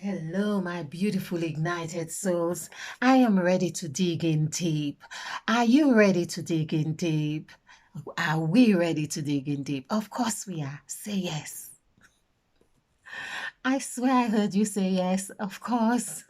Hello, my beautiful ignited souls. I am ready to dig in deep. Are you ready to dig in deep? Are we ready to dig in deep? Of course we are. Say yes. I swear I heard you say yes. Of course.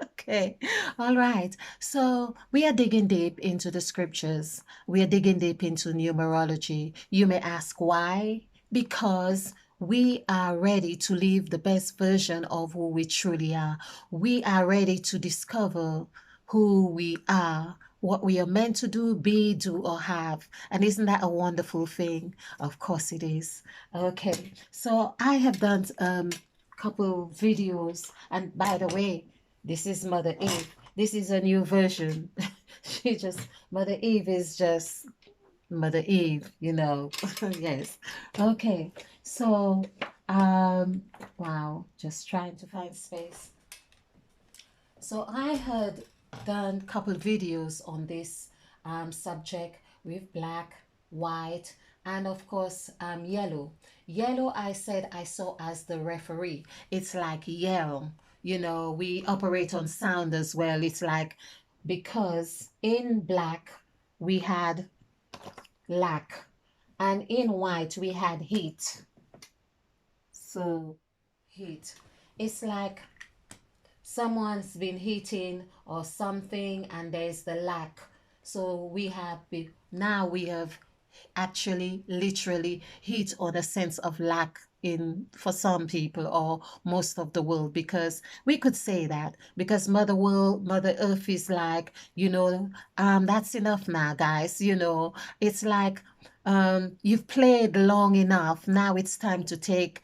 Okay. All right. So we are digging deep into the scriptures. We are digging deep into numerology. You may ask why? Because we are ready to live the best version of who we truly are. We are ready to discover who we are, what we are meant to do, be, do, or have. And isn't that a wonderful thing? Of course it is. Okay. So I have done couple videos, and by the way, this is Mother Eve. This is a new version. She just, Mother Eve is just Mother Eve, you know. Yes. Okay. So, wow, just trying to find space. So I had done a couple videos on this subject with black, white, and of course yellow. Yellow, I said I saw as the referee. It's like yell. You know, we operate on sound as well. It's like because in black we had lack, and in white we had heat. So heat. It's like someone's been hitting or something and there's the lack, so we have now we have actually literally hit on a sense of lack in for some people or most of the world, because we could say that because mother earth is like, that's enough now, guys. It's like you've played long enough. Now it's time to take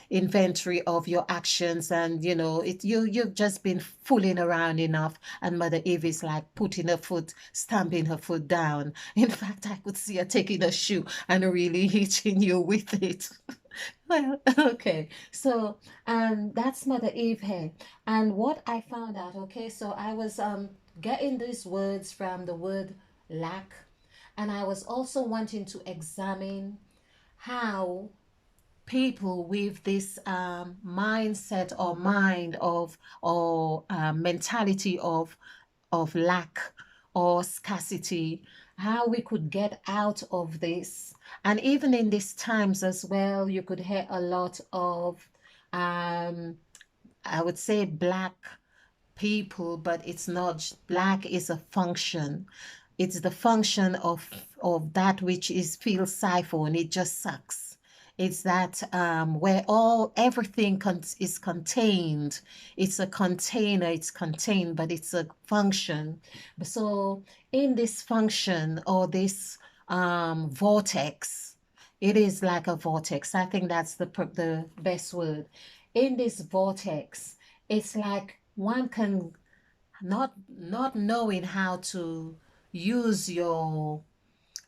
inventory of your actions, and you've just been fooling around enough. And Mother Eve is like putting her foot, stamping her foot down. In fact, I could see her taking a shoe and really hitting you with it. Well, okay. So, that's Mother Eve here. And what I found out, okay, so I was getting these words from the word lack, and I was also wanting to examine how people with this mindset or mind of or mentality of lack or scarcity, how we could get out of this. And even in these times as well, you could hear a lot of um, I would say black people, but it's not. Black is a function. It's the function of that which is feels siphon. It just sucks. It's that where all everything is contained. It's a container. It's contained, but it's a function. So in this function or this vortex, it is like a vortex. I think that's the best word. In this vortex, it's like one can not knowing how to use your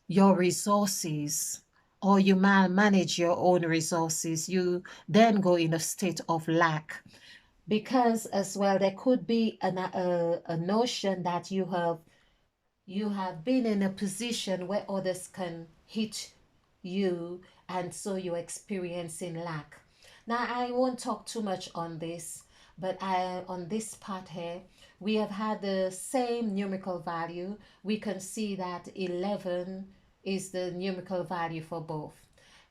resources, or you manage your own resources, you then go in a state of lack. Because as well there could be a notion that you have been in a position where others can hit you, and so you're experiencing lack. Now, I won't talk too much on this, but on this part here, we have had the same numerical value. We can see that 11 is the numerical value for both.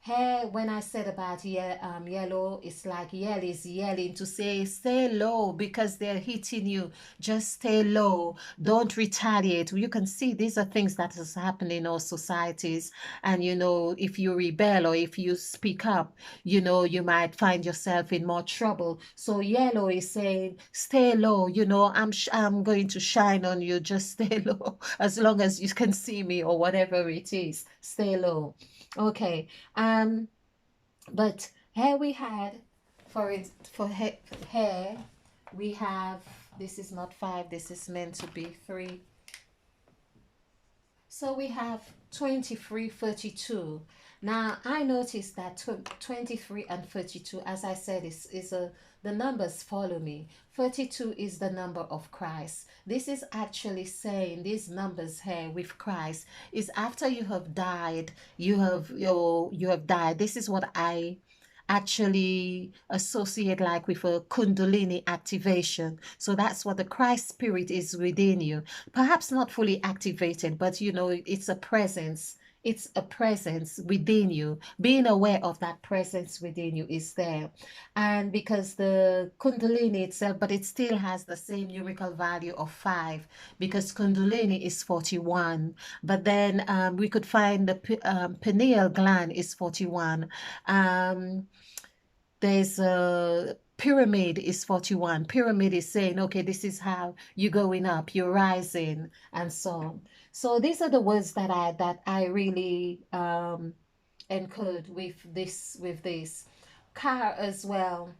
Here, when I said about yellow, it's like yell is yelling to say, stay low because they're hitting you. Just stay low. Don't retaliate. You can see these are things that is happening in our societies. And, if you rebel or if you speak up, you might find yourself in more trouble. So yellow is saying, stay low. I'm going to shine on you. Just stay low. As long as you can see me or whatever it is, stay low. Okay. Um, but here we had for hair, we have, this is not five, this is meant to be three. So we have 23, 32. Now I noticed that 23 and 32, as I said, is the numbers follow me. 32 is the number of Christ. This is actually saying these numbers here with Christ is after you have died, you have died. This is what actually associate like with a kundalini activation. So that's what the Christ spirit is within you. Perhaps not fully activated, but it's a presence. It's a presence within you. Being aware of that presence within you is there. And because the kundalini itself, but it still has the same numerical value of 5, because kundalini is 41. But then we could find the pineal gland is 41. Um, there's a pyramid is 41. Pyramid is saying, okay, this is how you're going up, you're rising, and so on. So these are the words that I really encode with this car as well.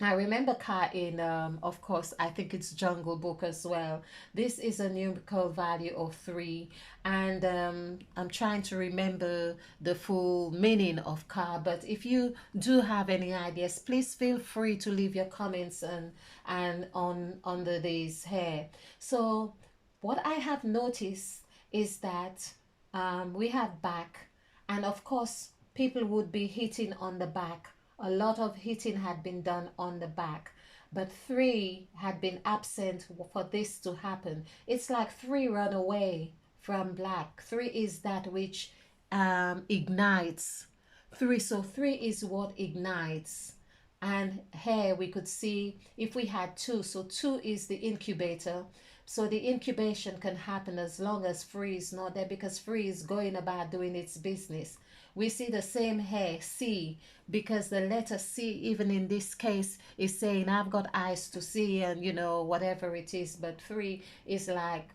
I remember Car in, of course, I think it's Jungle Book as well. This is a numerical value of 3, and I'm trying to remember the full meaning of Car. But if you do have any ideas, please feel free to leave your comments and on under these here. So, what I have noticed is that we have back, and of course, people would be hitting on the back. A lot of hitting had been done on the back, but 3 had been absent for this to happen. It's like 3 run away from black. 3 is that which ignites. 3, so 3 is what ignites. And here we could see if we had 2, so 2 is the incubator. So the incubation can happen as long as free is not there, because free is going about doing its business. We see the same here, C, because the letter C, even in this case, is saying, I've got eyes to see, and whatever it is, but 3 is like,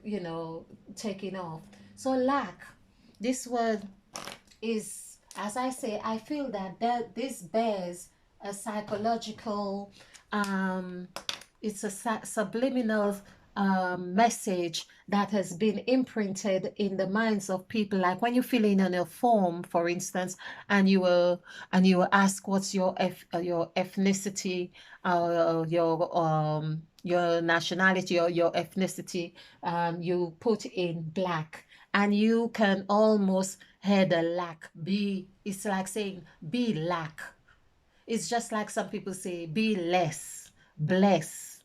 taking off. So lack, this word is, as I say, I feel that this bears a psychological, um, it's a subliminal message that has been imprinted in the minds of people. Like when you fill in on a form, for instance, and you were asked what's your ethnicity, your nationality or your ethnicity, you put in black, and you can almost hear the lack. It's like saying be lack. It's just like some people say be less, bless.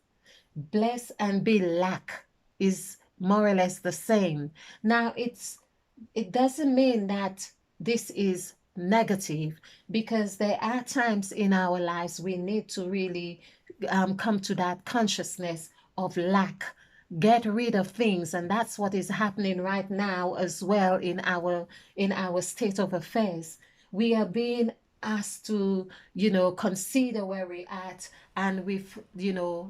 Bless and be lack is more or less the same. Now it doesn't mean that this is negative, because there are times in our lives we need to really come to that consciousness of lack, get rid of things, and that's what is happening right now as well in our state of affairs. We are being asked to consider where we're at, and with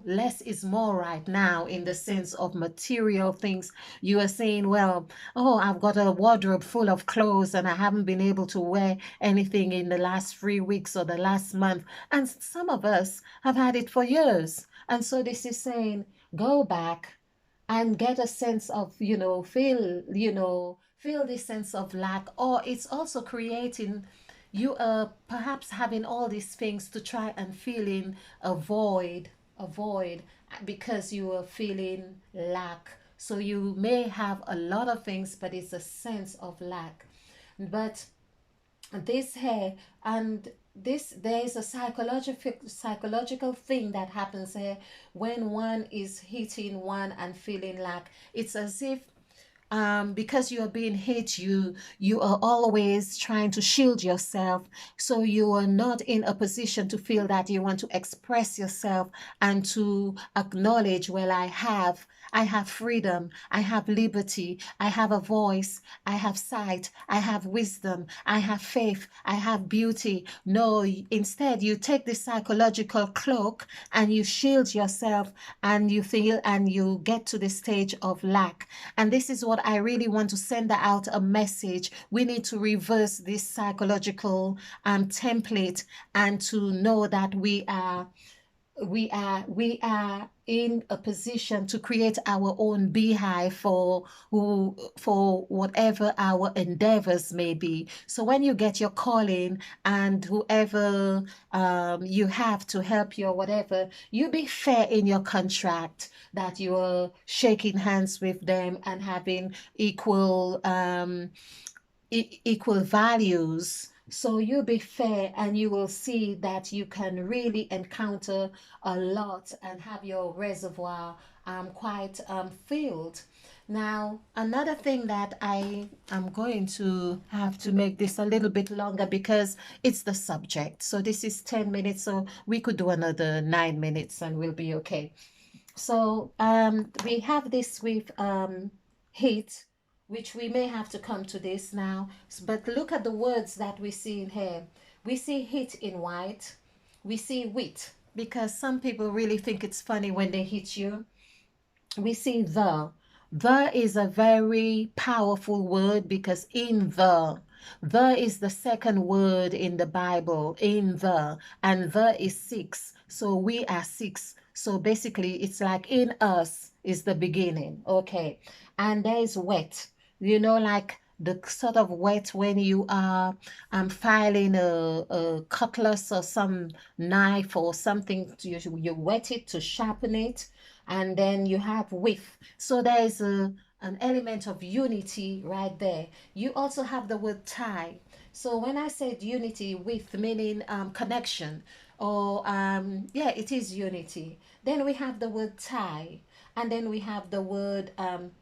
less is more right now in the sense of material things. You are saying, well, oh, I've got a wardrobe full of clothes and I haven't been able to wear anything in the last 3 weeks or the last month, and some of us have had it for years. And so this is saying, go back and get a sense of, feel this sense of lack. Or it's also creating, you are perhaps having all these things to try and fill in a void because you are feeling lack. So you may have a lot of things, but it's a sense of lack. But this here, and this, there is a psychological thing that happens here when one is hitting one and feeling like it's as if, because you are being hit, you are always trying to shield yourself, so you are not in a position to feel that you want to express yourself and to acknowledge, well, I have freedom, I have liberty, I have a voice, I have sight, I have wisdom, I have faith, I have beauty. No, instead, you take the psychological cloak and you shield yourself, and you feel and you get to the stage of lack. And this is what I really want to send out a message. We need to reverse this psychological template, and to know that we are in a position to create our own beehive for whatever our endeavors may be. So when you get your calling, and whoever you have to help you or whatever, you be fair in your contract, that you are shaking hands with them and having equal values. So you be fair and you will see that you can really encounter a lot and have your reservoir quite filled. Now, another thing that I am going to have to make this a little bit longer because it's the subject. So this is 10 minutes, so we could do another 9 minutes and we'll be okay. So we have this with heat, which we may have to come to this now. But look at the words that we see in here. We see hit in white. We see wheat because some people really think it's funny when they hit you. We see the. The is a very powerful word because the is the second word in the Bible, in and the is six. So we are six. So basically, it's like in us is the beginning. Okay. And there is wet, like the sort of wet when you are filing a cutlass or some knife or something, you wet it to sharpen it, and then you have width. So there is an element of unity right there. You also have the word tie. So when I said unity, with meaning connection, or yeah, it is unity. Then we have the word tie, and then we have the word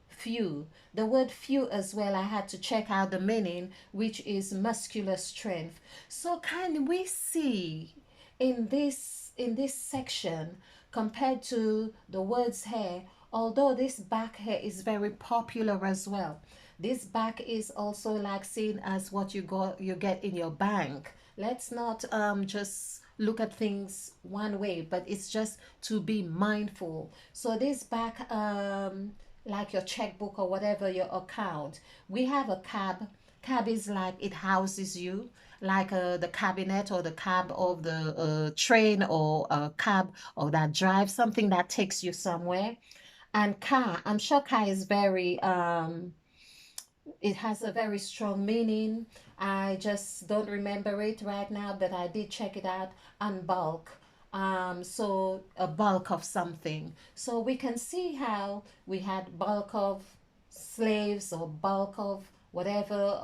few. The word few as well, I had to check out the meaning, which is muscular strength. So can we see in this section, compared to the words here, although this back here is very popular as well, this back is also like seen as what you get in your bank. Let's not just look at things one way, but it's just to be mindful. So this back, like your checkbook or whatever, your account, we have a cab. Cab is like it houses you, like the cabinet or the cab of the train, or a cab or that drive, something that takes you somewhere. And car, I'm sure car is very it has a very strong meaning. I just don't remember it right now, but I did check it out on bulk. So a bulk of something. So we can see how we had bulk of slaves or bulk of whatever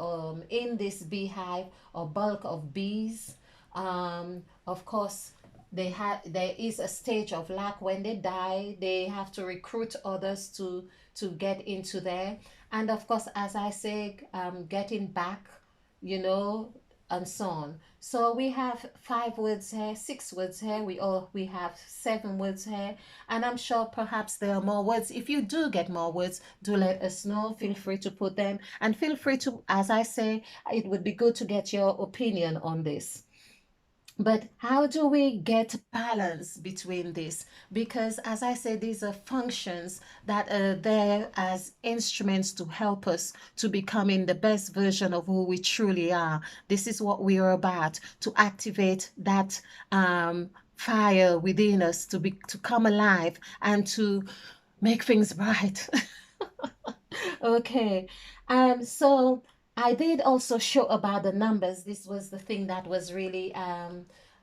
in this beehive, or bulk of bees. Of course, there is a stage of lack. When they die, they have to recruit others to get into there. And of course, as I say, getting back, you know and so on. So we have 5 words here, 6 words here, we have 7 words here, and I'm sure perhaps there are more words. If you do get more words, do let us know. Feel free to put them, and feel free to, as I say, it would be good to get your opinion on this. But how do we get balance between this? Because, as I said, these are functions that are there as instruments to help us to becoming the best version of who we truly are. This is what we are about, to activate that fire within us, to come alive and to make things right. Okay. So I did also show about the numbers. This was the thing that was really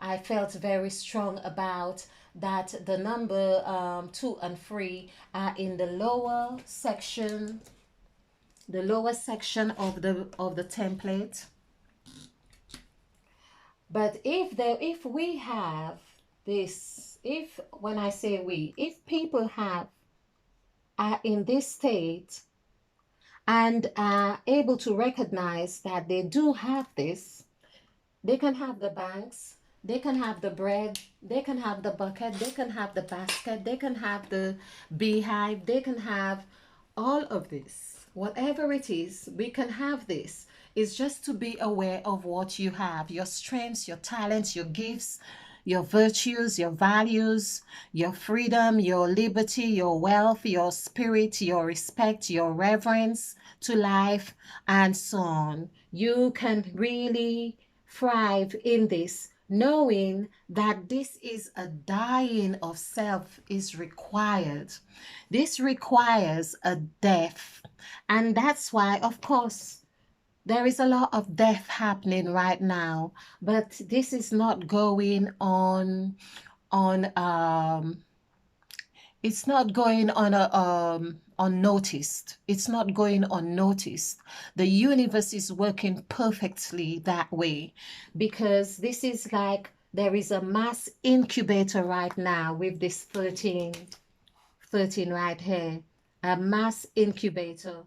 I felt very strong about, that the number 2 and 3 are in the lower section of the template. But if we have this, if when I say we, if people are in this state and are able to recognize that they do have this, they can have the banks, they can have the bread, they can have the bucket, they can have the basket, they can have the beehive, they can have all of this. Whatever it is, we can have this. It's just to be aware of what you have, your strengths, your talents, your gifts, your virtues, your values, your freedom, your liberty, your wealth, your spirit, your respect, your reverence to life, and so on. You can really thrive in this, knowing that this is a dying of self is required. This requires a death. And that's why, of course, there is a lot of death happening right now, but this is not going on it's not going on unnoticed. It's not going unnoticed. The universe is working perfectly that way, because this is like there is a mass incubator right now with this 13 right here, a mass incubator.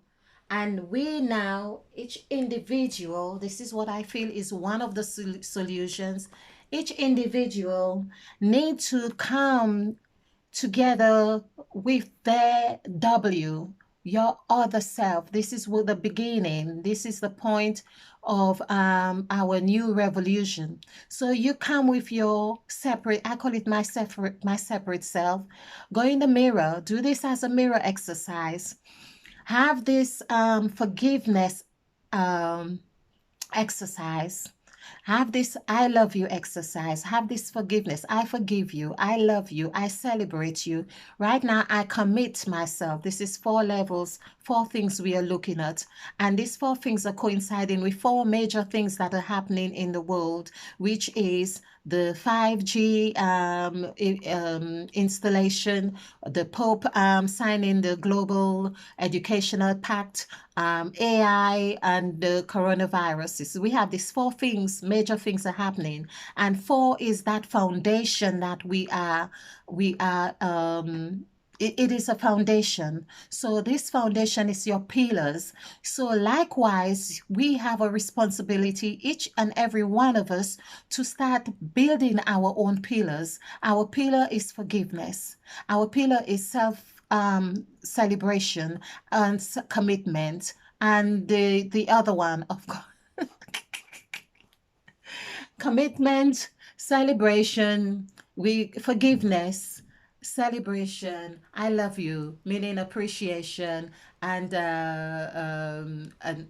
And we now, each individual, this is what I feel is one of the solutions. Each individual need to come together with their W, your other self. This is what the beginning. This is the point of our new revolution. So you come with your separate, I call it my separate self. Go in the mirror. Do this as a mirror exercise. Have this forgiveness um, exercise. Have this I love you exercise. Have this forgiveness. I forgive you. I love you. I celebrate you. Right now, I commit myself. This is 4 levels, 4 things we are looking at. And these 4 things are coinciding with 4 major things that are happening in the world, which is the 5G installation, the Pope signing the Global Educational Pact, AI, and the coronaviruses. We have these 4 things, major things are happening, and 4 is that foundation that we are. It is a foundation. So this foundation is your pillars. So likewise, we have a responsibility, each and every one of us, to start building our own pillars. Our pillar is forgiveness. Our pillar is self celebration and commitment. And the other one, of course, commitment, celebration, we forgiveness, celebration, I love you, meaning appreciation, and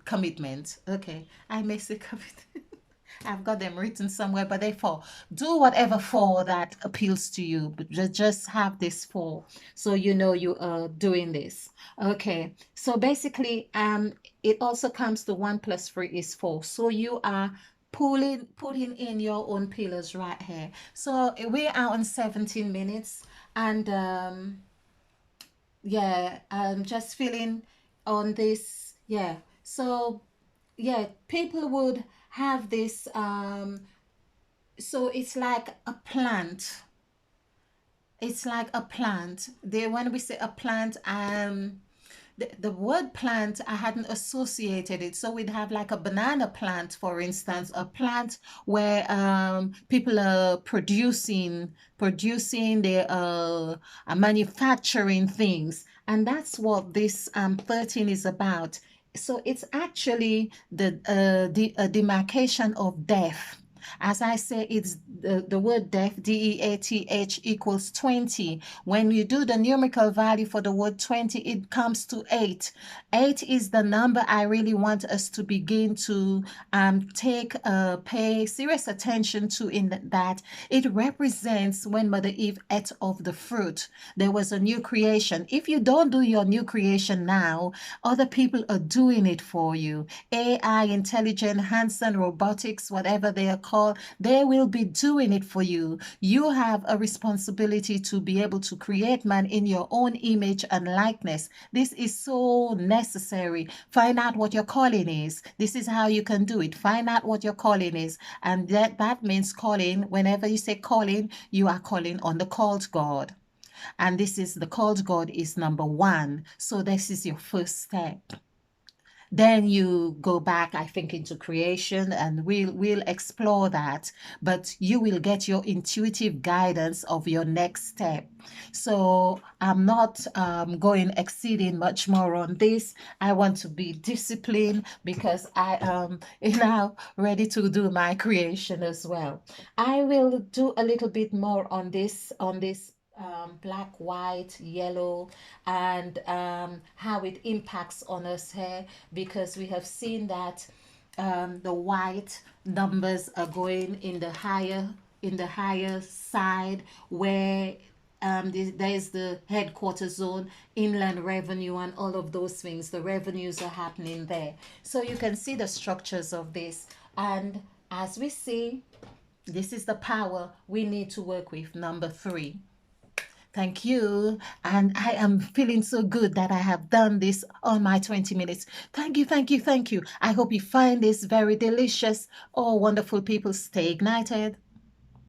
commitment. Okay, I miss the commitment. I've got them written somewhere, but they fall. Do whatever 4 that appeals to you, but just have this 4, so you know you are doing this. Okay, so basically, it also comes to 1 plus 3 is 4. So you are putting in your own pillars right here. So we are on 17 minutes, and yeah, I'm just feeling on this. Yeah, so yeah, people would have this so it's like a plant. It's like a plant. They When we say a plant, the word plant, I hadn't associated it. So we'd have like a banana plant, for instance, a plant where people are producing, they are manufacturing things. And that's what this 13 is about. So it's actually the demarcation of death. As I say, it's the word death, DEATH, equals 20. When you do the numerical value for the word 20, it comes to 8. 8 is the number I really want us to begin to pay serious attention to, in that it represents when Mother Eve ate of the fruit. There was a new creation. If you don't do your new creation now, other people are doing it for you. AI, intelligent, Hanson, robotics, whatever they are called, they will be doing it for you. You have a responsibility to be able to create man in your own image and likeness. This is so necessary. Find out what your calling is. This is how you can do it. Find out what your calling is. And that means calling. Whenever you say calling, you are calling on the called God. And this is the called God is number 1. So this is your first step. Then you go back, I think, into creation, and we'll explore that. But you will get your intuitive guidance of your next step. So I'm not going exceeding much more on this. I want to be disciplined because I am now ready to do my creation as well. I will do a little bit more on this black, white, yellow, and how it impacts on us here, because we have seen that the white numbers are going in the higher side, where there's the headquarters zone, inland revenue, and all of those things. The revenues are happening there. So you can see the structures of this. And as we see, this is the power we need to work with, number 3. Thank you. And I am feeling so good that I have done this on my 20 minutes. Thank you, thank you, thank you. I hope you find this very delicious. Oh, wonderful people, stay ignited.